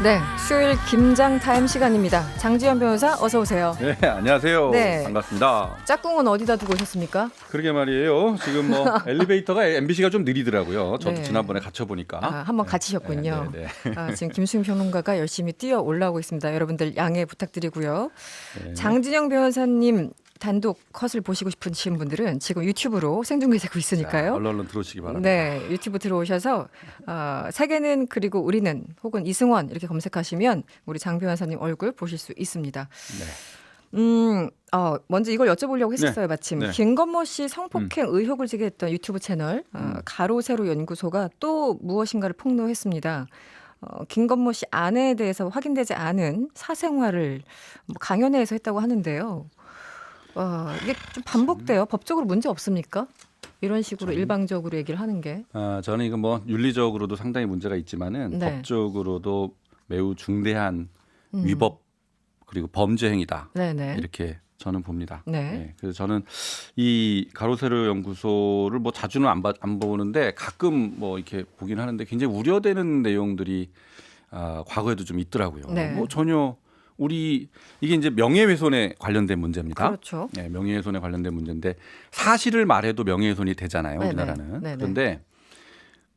네, 수요일 김장 타임 시간입니다. 장지현 변호사 어서 오세요. 네, 안녕하세요. 네. 반갑습니다. 짝꿍은 어디다 두고 오셨습니까? 그러게 말이에요. 지금 뭐 엘리베이터가 MBC가 좀 느리더라고요. 저도 네. 지난번에 갇혀보니까. 한번 갇히셨군요. 네. 지금 김수임 평론가가 열심히 뛰어 올라오고 있습니다. 여러분들 양해 부탁드리고요. 네. 장진영 변호사님 단독 컷을 보시고 싶으신 분들은 지금 유튜브로 생중계되고 있으니까요. 얼른 들어오시기 바랍니다. 네, 유튜브 들어오셔서 세계는 그리고 우리는 혹은 이승원 이렇게 검색하시면 우리 장 변호사님 얼굴 보실 수 있습니다. 네. 먼저 이걸 여쭤보려고 했었어요, 마침. 네. 김건모 씨 성폭행 의혹을 제기했던 유튜브 채널 가로세로 연구소가 또 무엇인가를 폭로했습니다. 김건모 씨 아내에 대해서 확인되지 않은 사생활을 강연회에서 했다고 하는데요. 이게 좀 반복돼요. 법적으로 문제 없습니까? 이런 식으로 일방적으로 얘기를 하는 게. 저는 이거 뭐 윤리적으로도 상당히 문제가 있지만은 네. 법적으로도 매우 중대한 위법 그리고 범죄 행위다. 네네. 이렇게 저는 봅니다. 네. 그래서 저는 이 가로세로 연구소를 뭐 자주는 안 보는데 가끔 뭐 이렇게 보긴 하는데 굉장히 우려되는 내용들이 과거에도 좀 있더라고요. 네. 뭐 전혀 이게 이제 명예훼손에 관련된 문제입니다. 그렇죠. 네, 명예훼손에 관련된 문제인데 사실을 말해도 명예훼손이 되잖아요. 네네. 우리나라는. 네네. 그런데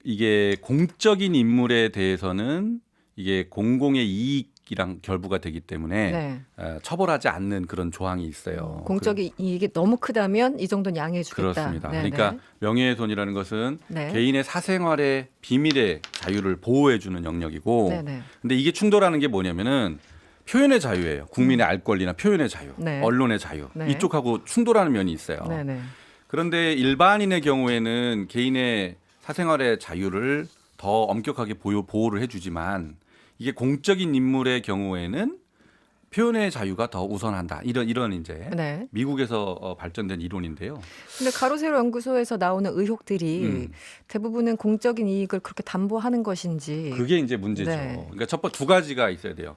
이게 공적인 인물에 대해서는 이게 공공의 이익이랑 결부가 되기 때문에 네. 처벌하지 않는 그런 조항이 있어요. 공적인 이익이 너무 크다면 이 정도는 양해해 주겠다. 그렇습니다. 네네. 그러니까 명예훼손이라는 것은 네. 개인의 사생활의 비밀의 자유를 보호해 주는 영역이고 네네. 근데 이게 충돌하는 게 뭐냐면은 표현의 자유예요. 국민의 알 권리나 표현의 자유, 네. 언론의 자유. 네. 이쪽하고 충돌하는 면이 있어요. 네네. 그런데 일반인의 경우에는 개인의 사생활의 자유를 더 엄격하게 보호를 해주지만 이게 공적인 인물의 경우에는 표현의 자유가 더 우선한다. 이런 이제 네. 미국에서 발전된 이론인데요. 근데 가로세로 연구소에서 나오는 의혹들이 대부분은 공적인 이익을 그렇게 담보하는 것인지. 그게 이제 문제죠. 네. 그러니까 첫 번째 두 가지가 있어야 돼요.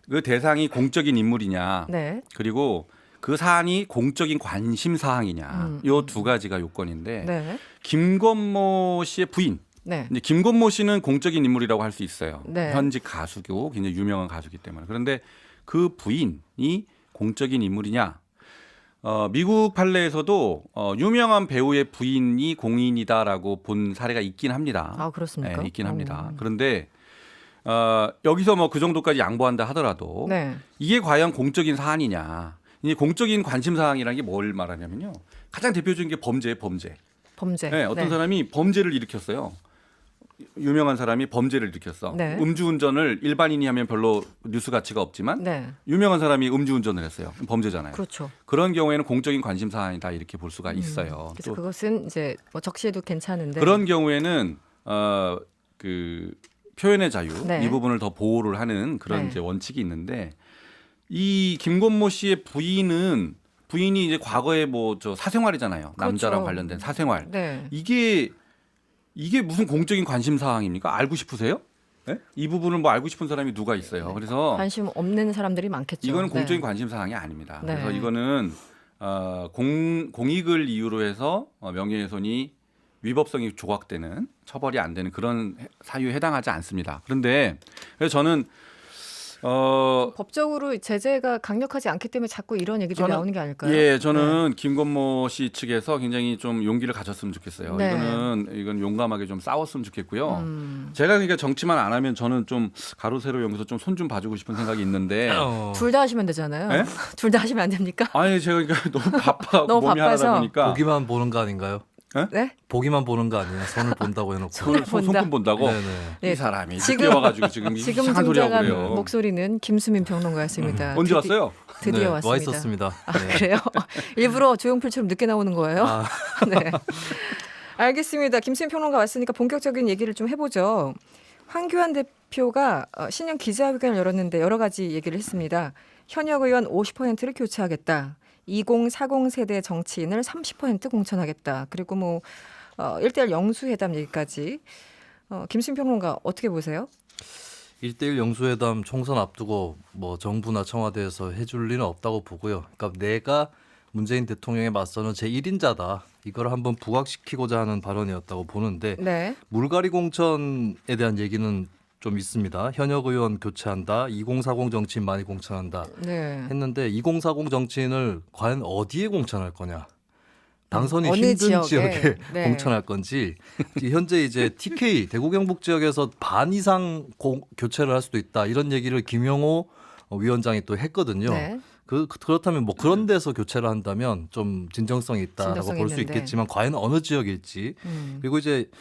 그 대상이 공적인 인물이냐, 네. 그리고 그 사안이 공적인 관심 사항이냐, 이 두 가지가 요건인데 네. 김건모 씨의 부인. 네. 이제 김건모 씨는 공적인 인물이라고 할 수 있어요. 네. 현직 가수고 굉장히 유명한 가수이기 때문에. 그런데 그 부인이 공적인 인물이냐? 미국 판례에서도 유명한 배우의 부인이 공인이다라고 본 사례가 있긴 합니다. 그렇습니까? 네, 있긴 합니다. 그런데 여기서 뭐 그 정도까지 양보한다 하더라도 네. 이게 과연 공적인 사안이냐? 이 공적인 관심 사항이라는 게 뭘 말하냐면요. 가장 대표적인 게 범죄예요, 범죄. 범죄. 네, 어떤 사람이 범죄를 일으켰어요. 유명한 사람이 범죄를 일으켰어. 네. 음주운전을 일반인이 하면 별로 뉴스 가치가 없지만 네. 유명한 사람이 음주운전을 했어요. 범죄잖아요. 그렇죠. 그런 경우에는 공적인 관심 사항이다 이렇게 볼 수가 있어요. 그래서 또 그것은 이제 뭐 적시해도 괜찮은데. 그런 경우에는 그 표현의 자유 네. 이 부분을 더 보호를 하는 그런 네. 이제 원칙이 있는데 이 김건모 씨의 부인이 이제 과거에 뭐 저 사생활이잖아요. 남자랑 그렇죠. 관련된 사생활. 네. 이게 무슨 공적인 관심 사항입니까? 알고 싶으세요? 네? 이 부분을 뭐 알고 싶은 사람이 누가 있어요. 그래서 관심 없는 사람들이 많겠죠. 이거는 네. 공적인 관심 사항이 아닙니다. 네. 그래서 이거는 공익을 이유로 해서 명예훼손이 위법성이 조각되는 처벌이 안 되는 그런 사유에 해당하지 않습니다. 그런데 그래서 저는 법적으로 제재가 강력하지 않기 때문에 자꾸 이런 얘기들이 나오는 게 아닐까요? 예, 저는 김건모 씨 측에서 굉장히 좀 용기를 가졌으면 좋겠어요. 네. 이건 용감하게 좀 싸웠으면 좋겠고요. 제가 그러니까 정치만 안 하면 저는 좀 가로세로 연구소 좀 손 좀 봐주고 싶은 생각이 있는데. 둘 다 하시면 되잖아요. 네? 둘 다 하시면 안 됩니까? 아니 제가 그러니까 너무 바빠 너무 몸이 바빠서. 하다 보니까 보기만 보는 거 아닌가요? 네? 보기만 보는 거 아니에요? 손을 본다고 해놓고. 손금 본다고. 네네. 네. 이 사람이 지금- 늦게 와가지고 지금 지금 이상한 소리 하고 등장한 그래요. 목소리는 김수민 평론가였습니다. 언제 왔어요? 드디어 네, 왔습니다. 와 있었습니다. 네. 그래요? 일부러 조용필처럼 늦게 나오는 거예요? 아, 네. 알겠습니다. 김수민 평론가 왔으니까 본격적인 얘기를 좀 해보죠. 황교안 대표가 신년 기자회견을 열었는데 여러 가지 얘기를 했습니다. 현역 의원 50%를 교체하겠다. 2040 세대 정치인을 30% 공천하겠다. 그리고 뭐 1대1 영수회담 얘기까지. 김수민 평론가 어떻게 보세요? 1대1 영수회담 총선 앞두고 뭐 정부나 청와대에서 해줄 리는 없다고 보고요. 그러니까 내가 문재인 대통령에 맞서는 제1인자다. 이걸 한번 부각시키고자 하는 발언이었다고 보는데 네. 물갈이 공천에 대한 얘기는 좀 있습니다. 현역 의원 교체한다, 2040 정치인 많이 공천한다 네. 했는데 2040 정치인을 과연 어디에 공천할 거냐? 당선이 어느 힘든 지역에? 지역에 네. 공천할 건지 현재 이제 TK 대구 경북 지역에서 반 이상 교체를 할 수도 있다 이런 얘기를 김영호 위원장이 또 했거든요. 네. 그렇다면 뭐 그런 데서 교체를 한다면 좀 진정성이 있다라고 진정성이 볼 수 있는데. 있겠지만 과연 어느 지역일지 그리고 이제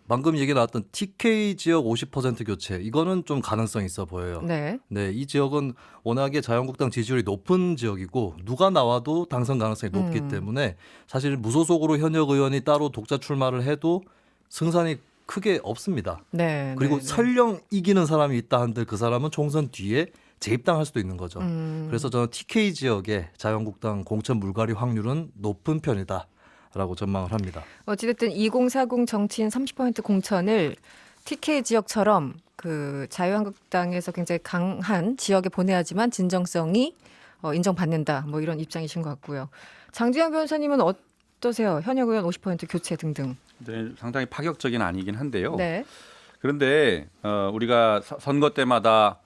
방금 얘기 나왔던 TK 지역 50% 교체 이거는 좀 가능성이 있어 보여요. 네. 네, 이 지역은 워낙에 자유한국당 지지율이 높은 지역이고 누가 나와도 당선 가능성이 높기 때문에 사실 무소속으로 현역 의원이 따로 독자 출마를 해도 승산이 크게 없습니다. 네. 그리고 네, 네. 설령 이기는 사람이 있다 한들 그 사람은 총선 뒤에 재입당할 수도 있는 거죠. 그래서 저는 TK 지역의 자유한국당 공천 물갈이 확률은 높은 편이다라고 전망을 합니다. 어찌됐든 2040 정치인 30% 공천을 TK 지역처럼 그 자유한국당에서 굉장히 강한 지역에 보내야지만 진정성이 인정받는다. 뭐 이런 입장이신 것 같고요. 장지영 변호사님은 어떠세요? 현역 의원 50% 교체 등등. 네, 상당히 파격적인 아니긴 한데요. 네. 그런데 우리가 선거 때마다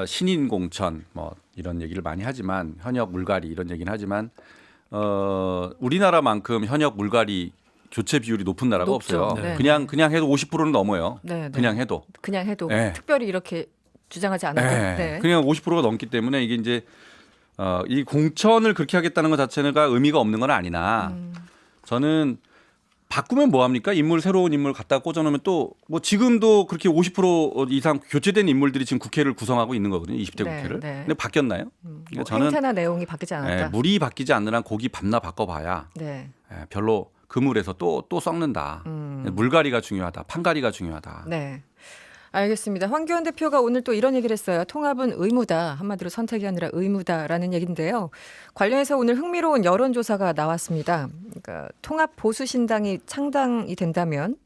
신인 공천 뭐 이런 얘기를 많이 하지만 현역 물갈이 이런 얘기는 하지만 우리나라만큼 현역 물갈이 교체 비율이 높은 나라가 높죠. 없어요. 네. 그냥 해도 50%는 넘어요. 네, 네. 그냥 해도. 그냥 해도 네. 특별히 이렇게 주장하지 않아도. 네. 네. 그냥 50%가 넘기 때문에 이게 이제 이 공천을 그렇게 하겠다는 것 자체가 의미가 없는 건 아니나 저는 바꾸면 뭐 합니까? 새로운 인물 갖다 꽂아놓으면 또 뭐 지금도 그렇게 50% 이상 교체된 인물들이 지금 국회를 구성하고 있는 거거든요. 20대 네, 국회를. 네. 근데 바뀌었나요? 뭐 저는 행태나 내용이 바뀌지 않았다. 물이 바뀌지 않는 한 고기 밤나 바꿔봐야 네. 별로 그물에서 또 썩는다. 물갈이가 중요하다. 판갈이가 중요하다. 네. 알겠습니다. 황교안 대표가 오늘 또 이런 얘기를 했어요. 통합은 의무다. 한마디로 선택이 아니라 의무다라는 얘기인데요. 관련해서 오늘 흥미로운 여론조사가 나왔습니다. 그러니까 통합 보수신당이 창당이 된다면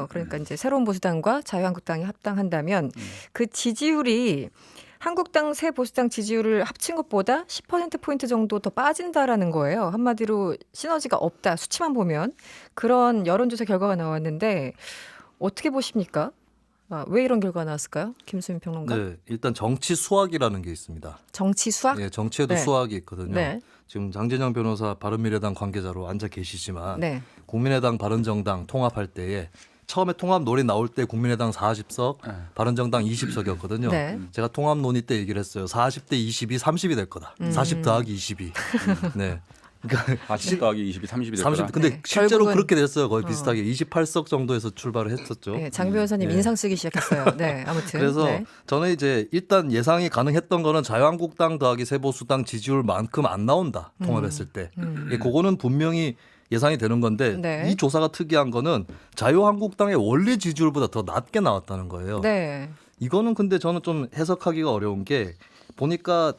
그러니까 이제 새로운 보수당과 자유한국당이 합당한다면 그 지지율이 한국당 새 보수당 지지율을 합친 것보다 10%포인트 정도 더 빠진다라는 거예요. 한마디로 시너지가 없다. 수치만 보면 그런 여론조사 결과가 나왔는데 어떻게 보십니까? 왜 이런 결과가 나왔을까요? 김수민 평론가. 네, 일단 정치 수학이라는 게 있습니다. 정치 수학? 예, 정치에도 네. 수학이 있거든요. 네. 지금 장진영 변호사 바른미래당 관계자로 앉아 계시지만 네. 국민의당 바른정당 통합할 때에 처음에 통합 논의 나올 때 국민의당 40석, 바른정당 20석이었거든요. 네. 제가 통합 논의 때 얘기를 했어요. 40대 20이 30이 될 거다. 40 더하기 20이. 네. 그러니까 40 더하기 20이 30이 될 30. 거다. 근데 네. 실제로 결국은- 그렇게 됐어요. 거의 비슷하게 28석 정도에서 출발을 했었죠. 네, 장 변호사님 네. 인상 쓰기 시작했어요. 네, 아무튼. 그래서 네. 저는 이제 일단 예상이 가능했던 거는 자유한국당 더하기 새보수당 지지율만큼 안 나온다. 통합했을 때. 예, 그거는 분명히 예상이 되는 건데 네. 이 조사가 특이한 거는 자유한국당의 원래 지지율보다 더 낮게 나왔다는 거예요. 네. 이거는 근데 저는 좀 해석하기가 어려운 게 보니까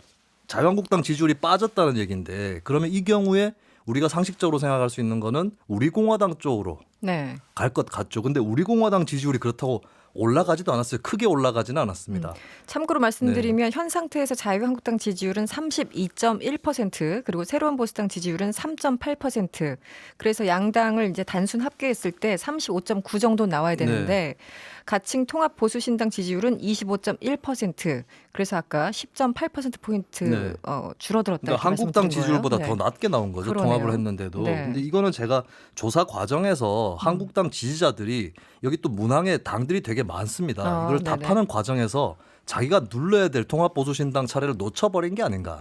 자유한국당 지지율이 빠졌다는 얘기인데 그러면 이 경우에 우리가 상식적으로 생각할 수 있는 거는 우리공화당 쪽으로 네. 갈 것 같죠. 근데 우리공화당 지지율이 그렇다고 올라가지도 않았어요. 크게 올라가지는 않았습니다. 참고로 말씀드리면 현 상태에서 자유한국당 지지율은 32.1% 그리고 새로운 보수당 지지율은 3.8%. 그래서 양당을 이제 단순 합계했을 때 35.9 정도 나와야 되는데 가칭 통합 보수신당 지지율은 25.1%. 그래서 아까 10.8% 포인트 네. 줄어들었다. 그러니까 이렇게 한국당 말씀드린 지지율보다 거예요. 더 낮게 나온 거죠. 그러네요. 통합을 했는데도. 네. 근데 이거는 제가 조사 과정에서 한국당 지지자들이 여기 또 문항에 당들이 되게 많습니다. 이걸 네네. 답하는 과정에서 자기가 눌러야 될 통합보수신당 차례를 놓쳐버린 게 아닌가.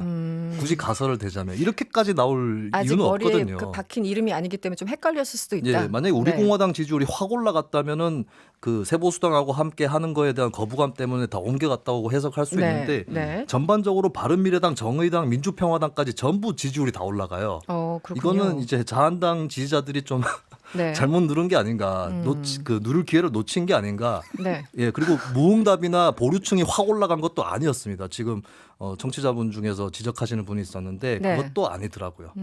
굳이 가설을 대자면 이렇게까지 나올 아직 이유는 머리에 없거든요. 그 박힌 이름이 아니기 때문에 좀 헷갈렸을 수도 있다. 예, 만약에 우리공화당 지지율이 확 올라갔다면은 그 새보수당하고 함께 하는 거에 대한 거부감 때문에 다 옮겨갔다고 해석할 수 있는데 네. 전반적으로 바른미래당, 정의당, 민주평화당까지 전부 지지율이 다 올라가요. 그렇군요. 이거는 이제 자한당 지지자들이 좀 네. 잘못 누른 게 아닌가, 누를 기회를 놓친 게 아닌가. 네. 예, 그리고 무응답이나 보류층이 확 올라간 것도 아니었습니다. 지금 청취자분 중에서 지적하시는 분이 있었는데 네. 그것도 아니더라고요.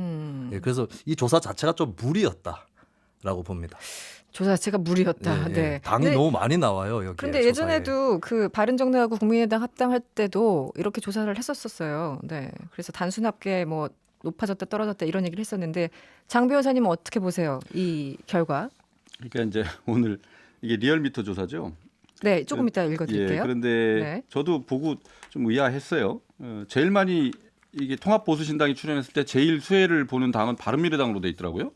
예, 그래서 이 조사 자체가 좀 무리였다라고 봅니다. 조사 자체가 무리였다. 예, 예. 네. 당이 근데- 너무 많이 나와요 여기. 근데 예전에도 그 바른정당하고 국민의당 합당할 때도 이렇게 조사를 했었어요. 네. 그래서 단순 합계 뭐 높아졌다 떨어졌다 이런 얘기를 했었는데 장 변호사님은 어떻게 보세요? 이 결과? 그러니까 이제 오늘 이게 리얼미터 조사죠. 네, 조금 이따 읽어드릴게요. 예, 그런데 네. 저도 보고 좀 의아했어요. 제일 많이 이게 통합보수신당이 출연했을 때 제일 수혜를 보는 당은 바른미래당으로 돼 있더라고요.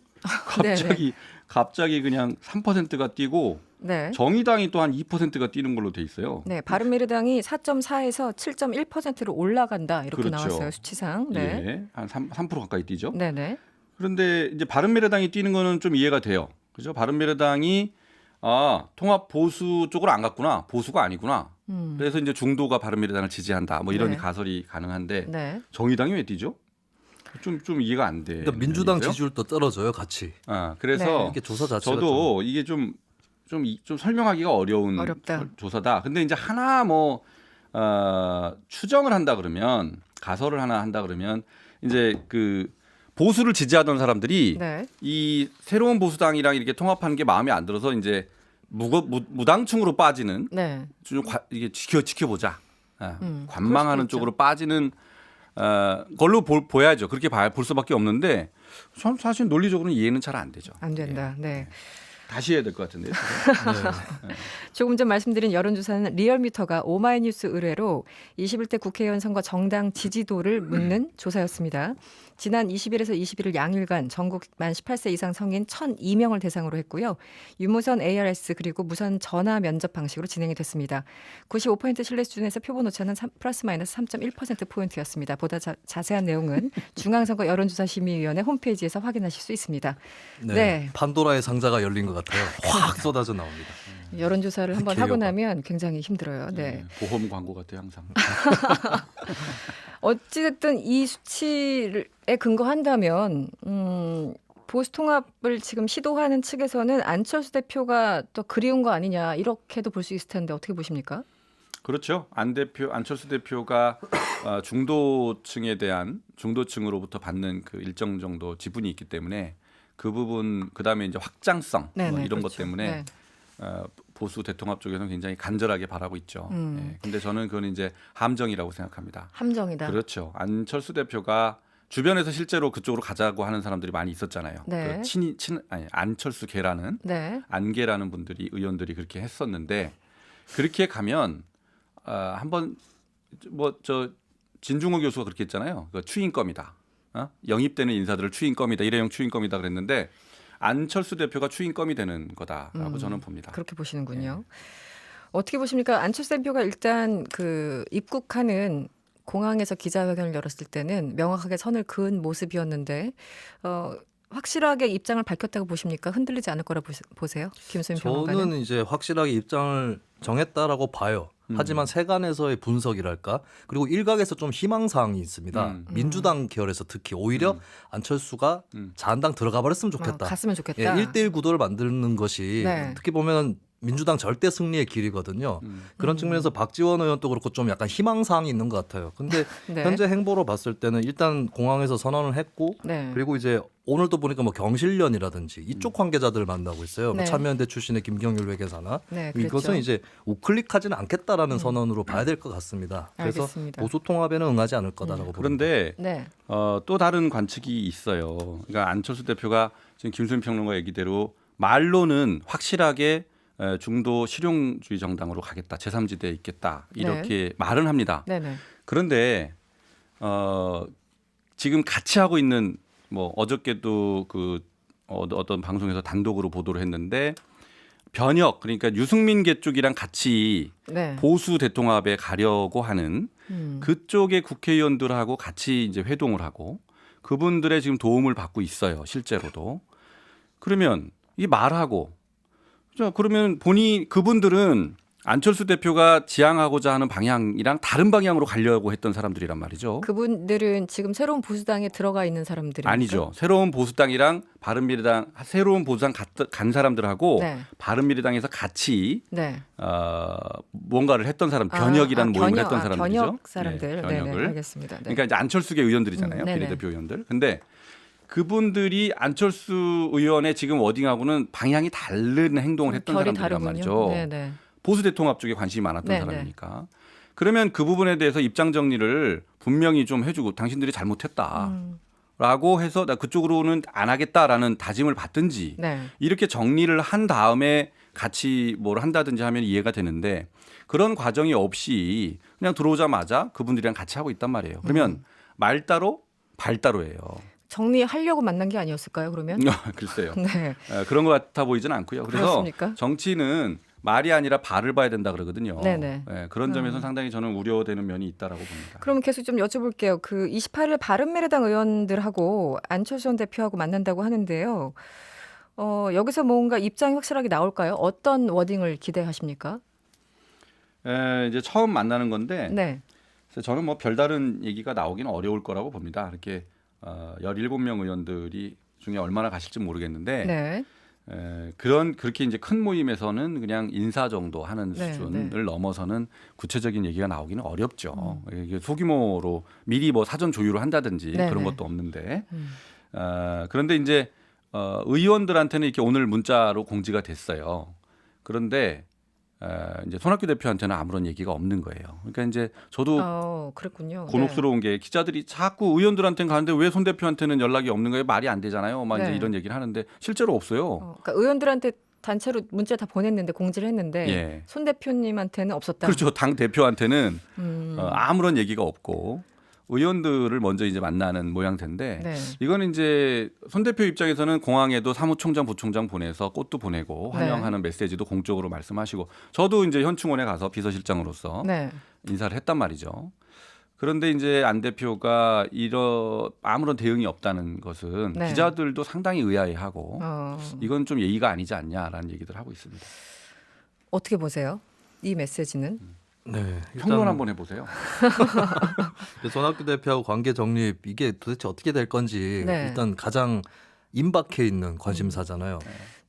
갑자기 그냥 3%가 뛰고 네. 정의당이 또 한 2%가 뛰는 걸로 돼 있어요. 네, 바른미래당이 4.4에서 7.1%로 올라간다 이렇게 그렇죠. 나왔어요 수치상. 네, 예, 한 3% 가까이 뛰죠. 네, 네. 그런데 이제 바른미래당이 뛰는 거는 좀 이해가 돼요. 그죠? 바른미래당이 통합 보수 쪽으로 안 갔구나, 보수가 아니구나. 그래서 이제 중도가 바른미래당을 지지한다. 뭐 이런 네. 가설이 가능한데 네. 정의당이 왜 뛰죠? 좀 이해가 안 돼. 그러니까 민주당 지지율도 떨어져요, 같이. 그래서 네. 이게 조사 자체가 저도 이게 좀 설명하기가 어려운 어렵다. 조사다. 근데 이제 하나 추정을 한다 그러면 가설을 하나 한다 그러면 이제 그 보수를 지지하던 사람들이 네. 이 새로운 보수당이랑 이렇게 통합하는 게 마음에 안 들어서 이제 무당층으로 빠지는 네. 좀 이게 지켜보자. 그럴 관망하는 수도 쪽으로 빠지는 걸로 보야죠. 그렇게 볼 수밖에 없는데 전 사실 논리적으로는 이해는 잘 안 되죠. 안 된다. 네. 다시 해야 될 것 같은데요. 네. 조금 전 말씀드린 여론조사는 리얼미터가 오마이뉴스 의뢰로 21대 국회의원 선거 정당 지지도를 묻는 조사였습니다. 지난 20일에서 21일 양일간 전국 만 18세 이상 성인 1,002명을 대상으로 했고요. 유무선 ARS 그리고 무선 전화 면접 방식으로 진행이 됐습니다. 95% 신뢰 수준에서 표본 오차는 플러스 마이너스 3.1%포인트였습니다. 보다 자세한 내용은 중앙선거 여론조사심의위원회 홈페이지에서 확인하실 수 있습니다. 네. 네. 판도라의 상자가 열린 것 같아요. 확 쏟아져 나옵니다. 여론조사를 한번 하고 개요가. 나면 굉장히 힘들어요. 네. 보험 광고 같아요 항상. 어찌됐든 이 수치에 근거한다면 보수 통합을 지금 시도하는 측에서는 안철수 대표가 또 그리운 거 아니냐 이렇게도 볼 수 있을 텐데 어떻게 보십니까? 그렇죠. 안철수 대표가 중도층으로부터 받는 그 일정 정도 지분이 있기 때문에 그 부분 그다음에 이제 확장성 네네, 뭐 이런 것 그렇죠. 때문에 네. 보수 대통합 쪽에서는 굉장히 간절하게 바라고 있죠. 근데 저는 그건 이제 함정이라고 생각합니다. 함정이다. 그렇죠. 안철수 대표가 주변에서 실제로 그쪽으로 가자고 하는 사람들이 많이 있었잖아요. 네. 안철수 계라는 네. 안계라는 의원들이 그렇게 했었는데 그렇게 가면 한번 진중호 교수가 그렇게 했잖아요. 그 추인검이다. 영입되는 인사들을 추인검이다. 일회용 추인검이다 그랬는데 안철수 대표가 추인검이 되는 거다라고 저는 봅니다. 그렇게 보시는군요. 어떻게 보십니까? 안철수 대표가 일단 그 입국하는 공항에서 기자회견을 열었을 때는 명확하게 선을 그은 모습이었는데 확실하게 입장을 밝혔다고 보십니까? 흔들리지 않을 거라 보세요? 김수민 평론가는. 저는 이제 확실하게 입장을 정했다라고 봐요. 하지만 세간에서의 분석이랄까 그리고 일각에서 좀 희망사항이 있습니다. 민주당 계열에서 특히 오히려 안철수가 자한당 들어가 버렸으면 좋겠다. 갔으면 좋겠다. 1대1 구도를 만드는 것이 네. 특히 보면 민주당 절대 승리의 길이거든요. 그런 측면에서 박지원 의원도 그렇고 좀 약간 희망사항이 있는 것 같아요. 근데 네. 현재 행보로 봤을 때는 일단 공항에서 선언을 했고 네. 그리고 이제 오늘도 보니까 뭐 경실련이라든지 이쪽 관계자들을 만나고 있어요. 네. 뭐 참여연대 출신의 김경률 회계사나 네, 그랬죠. 이것은 이제 우클릭하지는 않겠다라는 선언으로 봐야 될 것 같습니다. 그래서 알겠습니다. 보수 통합에는 응하지 않을 거다라고 봅니다. 그런데 네. 또 다른 관측이 있어요. 그러니까 안철수 대표가 지금 김수민 평론가 얘기대로 말로는 확실하게 중도 실용주의 정당으로 가겠다, 제3지대에 있겠다 이렇게 말은 합니다. 네네. 그런데 지금 같이 하고 있는 뭐 어저께도 그 어떤 방송에서 단독으로 보도를 했는데 변혁 그러니까 유승민계 쪽이랑 같이 네. 보수 대통합에 가려고 하는 그쪽의 국회의원들하고 같이 이제 회동을 하고 그분들의 지금 도움을 받고 있어요. 실제로도. 그러면 이 말하고 자 그러면 그분들은 안철수 대표가 지향하고자 하는 방향이랑 다른 방향으로 가려고 했던 사람들이란 말이죠. 그분들은 지금 새로운 보수당에 들어가 있는 사람들입니까? 아니죠. 새로운 보수당이랑 바른미래당 새로운 보수당 간 사람들하고 네. 바른미래당에서 같이 네. 뭔가를 했던 사람 변혁이라는 모임을 했던 사람들이죠. 변혁 사람들. 네, 네, 변혁을. 알겠습니다. 네. 그러니까 이제 안철수계 의원들이잖아요. 네네. 비례대표 의원들. 근데 그분들이 안철수 의원의 지금 워딩하고는 방향이 다른 행동을 했던 결이 사람들이란 다르군요. 말이죠. 네네. 보수 대통합 쪽에 관심이 많았던 네네. 사람이니까. 그러면 그 부분에 대해서 입장 정리를 분명히 좀 해주고 당신들이 잘못했다. 라고 해서 나 그쪽으로는 안 하겠다라는 다짐을 받든지 네. 이렇게 정리를 한 다음에 같이 뭘 한다든지 하면 이해가 되는데 그런 과정이 없이 그냥 들어오자마자 그분들이랑 같이 하고 있단 말이에요. 그러면 말 따로 발 따로예요. 정리하려고 만난 게 아니었을까요? 그러면? 글쎄요. 네. 그런 것 같아 보이지는 않고요. 그래서 그렇습니까? 정치는 말이 아니라 발을 봐야 된다 그러거든요. 네네. 그런 점에서 상당히 저는 우려되는 면이 있다라고 봅니다. 그러면 계속 좀 여쭤볼게요. 그 28일 바른미래당 의원들하고 안철수 전 대표하고 만난다고 하는데요. 여기서 뭔가 입장이 확실하게 나올까요? 어떤 워딩을 기대하십니까? 이제 처음 만나는 건데 네. 그래서 저는 뭐 별다른 얘기가 나오기는 어려울 거라고 봅니다. 이렇게 17명 의원들이 중에 얼마나 가실지 모르겠는데 네. 그렇게 이제 큰 모임에서는 그냥 인사 정도 하는 네, 수준을 넘어서는 구체적인 얘기가 나오기는 어렵죠. 이게 소규모로 미리 뭐 사전 조율을 한다든지 네, 그런 네. 것도 없는데 그런데 이제 의원들한테는 이렇게 오늘 문자로 공지가 됐어요. 그런데 이제 손학규 대표한테는 아무런 얘기가 없는 거예요. 그러니까 이제 저도 그랬군요. 곤혹스러운 게 기자들이 자꾸 의원들한테는 가는데 왜 손 대표한테는 연락이 없는 거예요? 말이 안 되잖아요. 막 네. 이제 이런 얘기를 하는데 실제로 없어요. 그러니까 의원들한테 단체로 문자 다 보냈는데 공지를 했는데 예. 손 대표님한테는 없었다. 그렇죠. 당 대표한테는 음. 아무런 얘기가 없고 의원들을 먼저 이제 만나는 모양새인데 네. 이거는 이제 손 대표 입장에서는 공항에도 사무총장, 부총장 보내서 꽃도 보내고 환영하는 메시지도 공적으로 말씀하시고 저도 이제 현충원에 가서 비서실장으로서 네. 인사를 했단 말이죠. 그런데 이제 안 대표가 아무런 대응이 없다는 것은 네. 기자들도 상당히 의아해하고 어, 이건 좀 예의가 아니지 않냐라는 얘기들 하고 있습니다. 어떻게 보세요? 이 메시지는? 네, 평론 한번 해보세요. 손학규 대표하고 관계 정립 이게 도대체 어떻게 될 건지 네. 일단 가장 임박해 있는 관심사잖아요.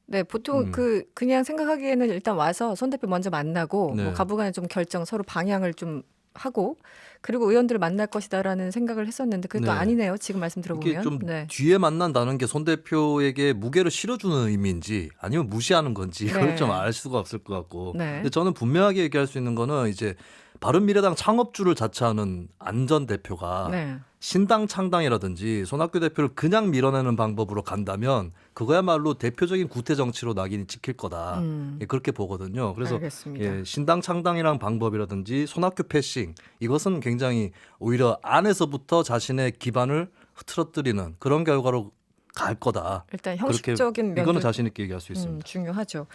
네, 보통 그냥 생각하기에는 일단 와서 손 대표 먼저 만나고 네. 뭐 가부간에 좀 결정 서로 방향을 좀 하고 그리고 의원들을 만날 것이다라는 생각을 했었는데 그게 또 네. 아니네요. 지금 말씀 들어보면. 이게 좀 네. 뒤에 만난다는 게 손 대표에게 무게를 실어주는 의미인지 아니면 무시하는 건지 이걸 네. 좀 알 수가 없을 것 같고. 네. 근데 저는 분명하게 얘기할 수 있는 거는 이제 바른미래당 창업주를 자처하는 안 전 대표가 네. 신당 창당이라든지 손학규 대표를 그냥 밀어내는 방법으로 간다면 그거야말로 대표적인 구태 정치로 낙인이 찍힐 거다. 예, 그렇게 보거든요. 그래서 알겠습니다. 예, 신당 창당이란 방법이라든지 손학규 패싱 이것은 굉장히 오히려 안에서부터 자신의 기반을 흐트러뜨리는 그런 결과로 갈 거다. 일단 그렇게 형식적인 면도 이거는 자신 있게 얘기할 수 있습니다. 중요하죠.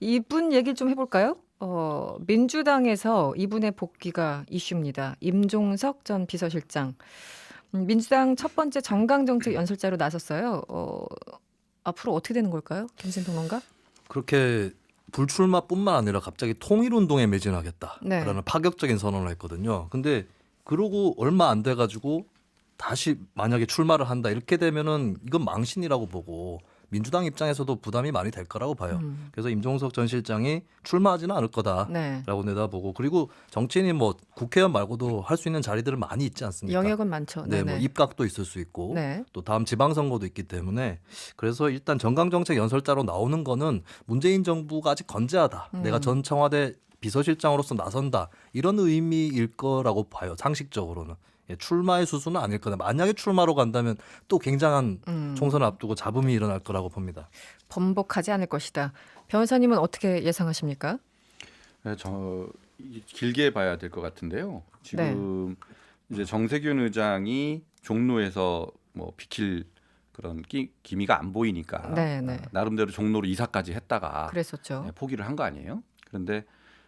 이분 얘기 좀 해볼까요? 민주당에서 이분의 복귀가 이슈입니다. 임종석 전 비서실장. 민주당 첫 번째 정강정책 연설자로 나섰어요. 앞으로 어떻게 되는 걸까요? 김신 평론가? 그렇게 불출마뿐만 아니라 갑자기 통일운동에 매진하겠다라는 네. 파격적인 선언을 했거든요. 근데 그러고 얼마 안 돼가지고 다시 만약에 출마를 한다 이렇게 되면은 이건 망신이라고 보고 민주당 입장에서도 부담이 많이 될 거라고 봐요. 그래서 임종석 전 실장이 출마하지는 않을 거다라고 네. 내다보고 그리고 정치인이 뭐 국회의원 말고도 할 수 있는 자리들은 많이 있지 않습니까? 영역은 많죠. 네, 네네. 뭐 입각도 있을 수 있고 네. 또 다음 지방선거도 있기 때문에 그래서 일단 정강정책 연설자로 나오는 거는 문재인 정부가 아직 건재하다. 내가 전 청와대 비서실장으로서 나선다. 이런 의미일 거라고 봐요. 상식적으로는. 예, 출마의 수순은 아닐 거다. 만약에 출마로 간다면 또 굉장한 총선을 앞두고 잡음이 일어날 거라고 봅니다. 번복하지 않을 것이다. 변호사님은 어떻게 예상하십니까? 저 길게 봐야 될 것 같은데요. 지금 이제 정세균 의장이 종로에서 뭐 비킬 그런 기미가 안 보이니까 네, 네. 나름대로 종로로 이사까지 했다가 그랬었죠. 포기를 한 거 아니에요? 그런데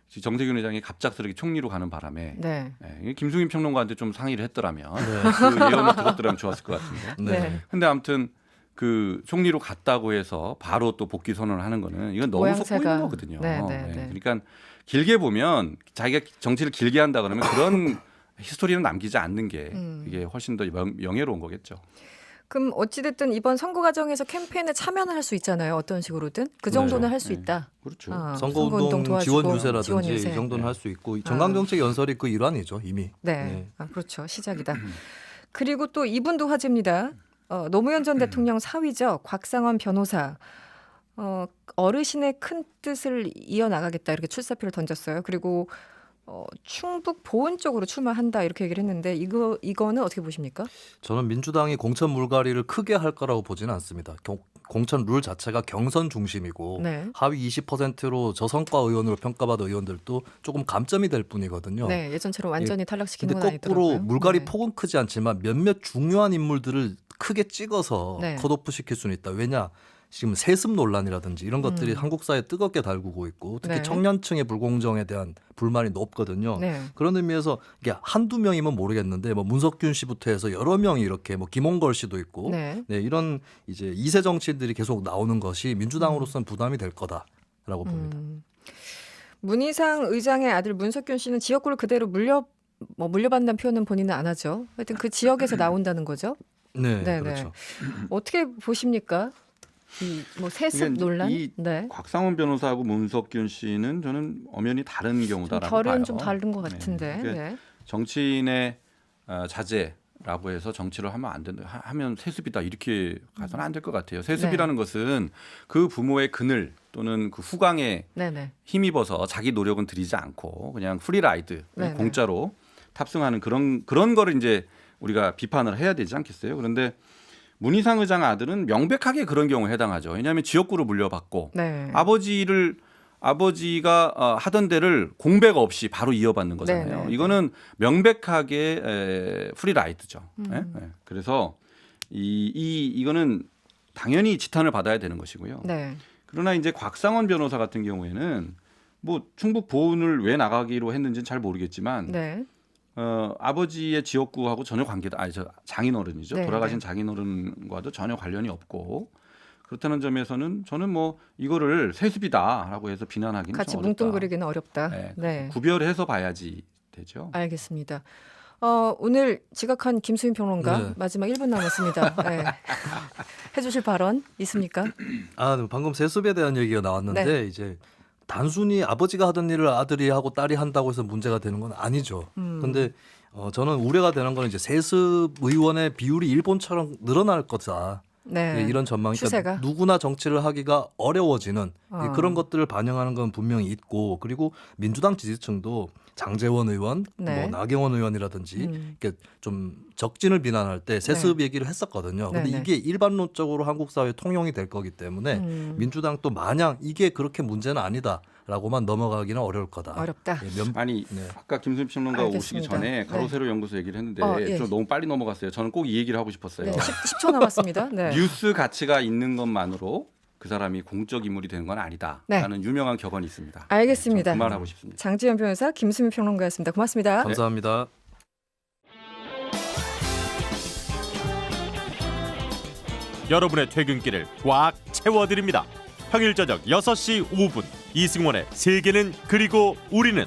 정세균 의장이 갑작스럽게 총리로 가는 바람에 네. 김수민 평론가한테 좀 상의를 했더라면 그 예언을 들었더라면 좋았을 것 같은데. 네. 근데 아무튼 그 총리로 갔다고 해서 바로 또 복귀 선언을 하는 거는 이건 너무 속 보이는 거거든요. 네, 네, 네. 그러니까 길게 보면 자기가 정치를 길게 한다 그러면 그런 히스토리는 남기지 않는 게 이게 훨씬 더 명예로운 거겠죠. 그럼 어찌됐든 이번 선거 과정에서 캠페인에 참여는 할 수 있잖아요. 어떤 식으로든 그 정도는 네. 할 수 있다. 그렇죠. 선거운동 도와주고, 지원 유세라든지 지원 유세. 이 정도는 할 수 있고 정강정책 연설이 그 일환이죠 이미. 네, 그렇죠. 시작이다. 그리고 또 이분도 화제입니다. 노무현 전 대통령 사위죠. 곽상원 변호사. 어르신의 큰 뜻을 이어나가겠다 이렇게 출사표를 던졌어요. 그리고 충북 보은 쪽으로 출마한다 이렇게 얘기를 했는데 이거는 어떻게 보십니까? 저는 민주당이 공천 물갈이를 크게 할 거라고 보지는 않습니다. 공천 룰 자체가 경선 중심이고 네. 하위 20%로 저성과 의원으로 평가받은 의원들도 조금 감점이 될 뿐이거든요. 네, 예전처럼 완전히 탈락시키는 근데 건 거꾸로 아니더라고요. 물갈이 네. 폭은 크지 않지만 몇몇 중요한 인물들을 크게 찍어서 네. 컷오프 시킬 수는 있다. 왜냐? 지금 세습 논란이라든지 이런 것들이 한국 사회에 뜨겁게 달구고 있고 특히 네. 청년층의 불공정에 대한 불만이 높거든요. 네. 그런 의미에서 이게 한두 명이면 모르겠는데 뭐 문석균 씨부터 해서 여러 명이 이렇게 뭐 김홍걸 씨도 있고 네. 네, 이런 이제 2세 정치인들이 계속 나오는 것이 민주당으로서는 부담이 될 거다라고 봅니다. 문희상 의장의 아들 문석균 씨는 지역구를 그대로 물려받는다는 표현은 본인은 안 하죠. 하여튼 그 지역에서 나온다는 거죠. 네, 네, 그렇죠. 어떻게 보십니까? 이 뭐 세습 이게 논란? 이 네. 곽상원 변호사하고 문석균 씨는 저는 엄연히 다른 좀 경우다라고 결은 봐요. 좀 다른 것 같은데. 네. 그러니까 네. 정치인의 자제라고 해서 정치를 하면 안 된다. 하면 세습이다 이렇게 가서는 안 될 것 같아요. 세습이라는 것은 그 부모의 그늘 또는 그 후광에 네네. 힘입어서 자기 노력은 들이지 않고 그냥 프리라이드 네네. 공짜로 탑승하는 그런 거를 이제 우리가 비판을 해야 되지 않겠어요? 그런데 문희상 의장 아들은 명백하게 그런 경우에 해당하죠. 왜냐하면 지역구를 물려받고 네. 아버지가 하던 데를 공백 없이 바로 이어받는 거잖아요. 네네. 이거는 명백하게 프리라이드죠. 예? 예. 그래서 이거는 당연히 지탄을 받아야 되는 것이고요. 네. 그러나 이제 곽상원 변호사 같은 경우에는 뭐 충북 보훈을 왜 나가기로 했는지는 잘 모르겠지만 네. 아버지의 지역구하고 전혀 관계다. 저 장인어른이죠. 네, 돌아가신 네. 장인어른과도 전혀 관련이 없고 그렇다는 점에서는 저는 뭐 이거를 세습이다라고 해서 비난하기는 같이 좀 어렵다. 뭉뚱그리기는 어렵다. 네. 네. 구별해서 봐야지 되죠. 알겠습니다. 오늘 지각한 김수인 평론가 네. 마지막 1분 남았습니다. 네. 해주실 발언 있습니까? 방금 세습에 대한 얘기가 나왔는데 네. 이제 단순히 아버지가 하던 일을 아들이 하고 딸이 한다고 해서 문제가 되는 건 아니죠. 근데 저는 우려가 되는 건 이제 세습 의원의 비율이 일본처럼 늘어날 거다. 네. 이런 전망이니까 추세가? 누구나 정치를 하기가 어려워지는 그런 어. 것들을 반영하는 건 분명히 있고 그리고 민주당 지지층도 장제원 의원, 네. 뭐 나경원 의원이라든지 이렇게 좀 적진을 비난할 때 세습 얘기를 했었거든요. 근데 네네. 이게 일반론적으로 한국 사회에 통용이 될 거기 때문에 민주당도 마냥 이게 그렇게 문제는 아니다라고만 넘어가기는 어려울 거다. 어렵다. 예, 아니 네. 아까 김수임 평론가 오시기 알겠습니다. 전에 네. 가로세로 연구소 얘기를 했는데 예. 좀 너무 빨리 넘어갔어요. 저는 꼭 이 얘기를 하고 싶었어요. 네. 10초 남았습니다. 네. 뉴스 가치가 있는 것만으로 그 사람이 공적 인물이 되는 건 아니다라는 유명한 격언이 있습니다. 알겠습니다. 그 말하고 싶습니다. 장지현 변호사, 김수민 평론가였습니다. 고맙습니다. 감사합니다. 여러분의 퇴근길을 꽉 채워드립니다. 평일 저녁 6시 5분 이승원의 세계는 그리고 우리는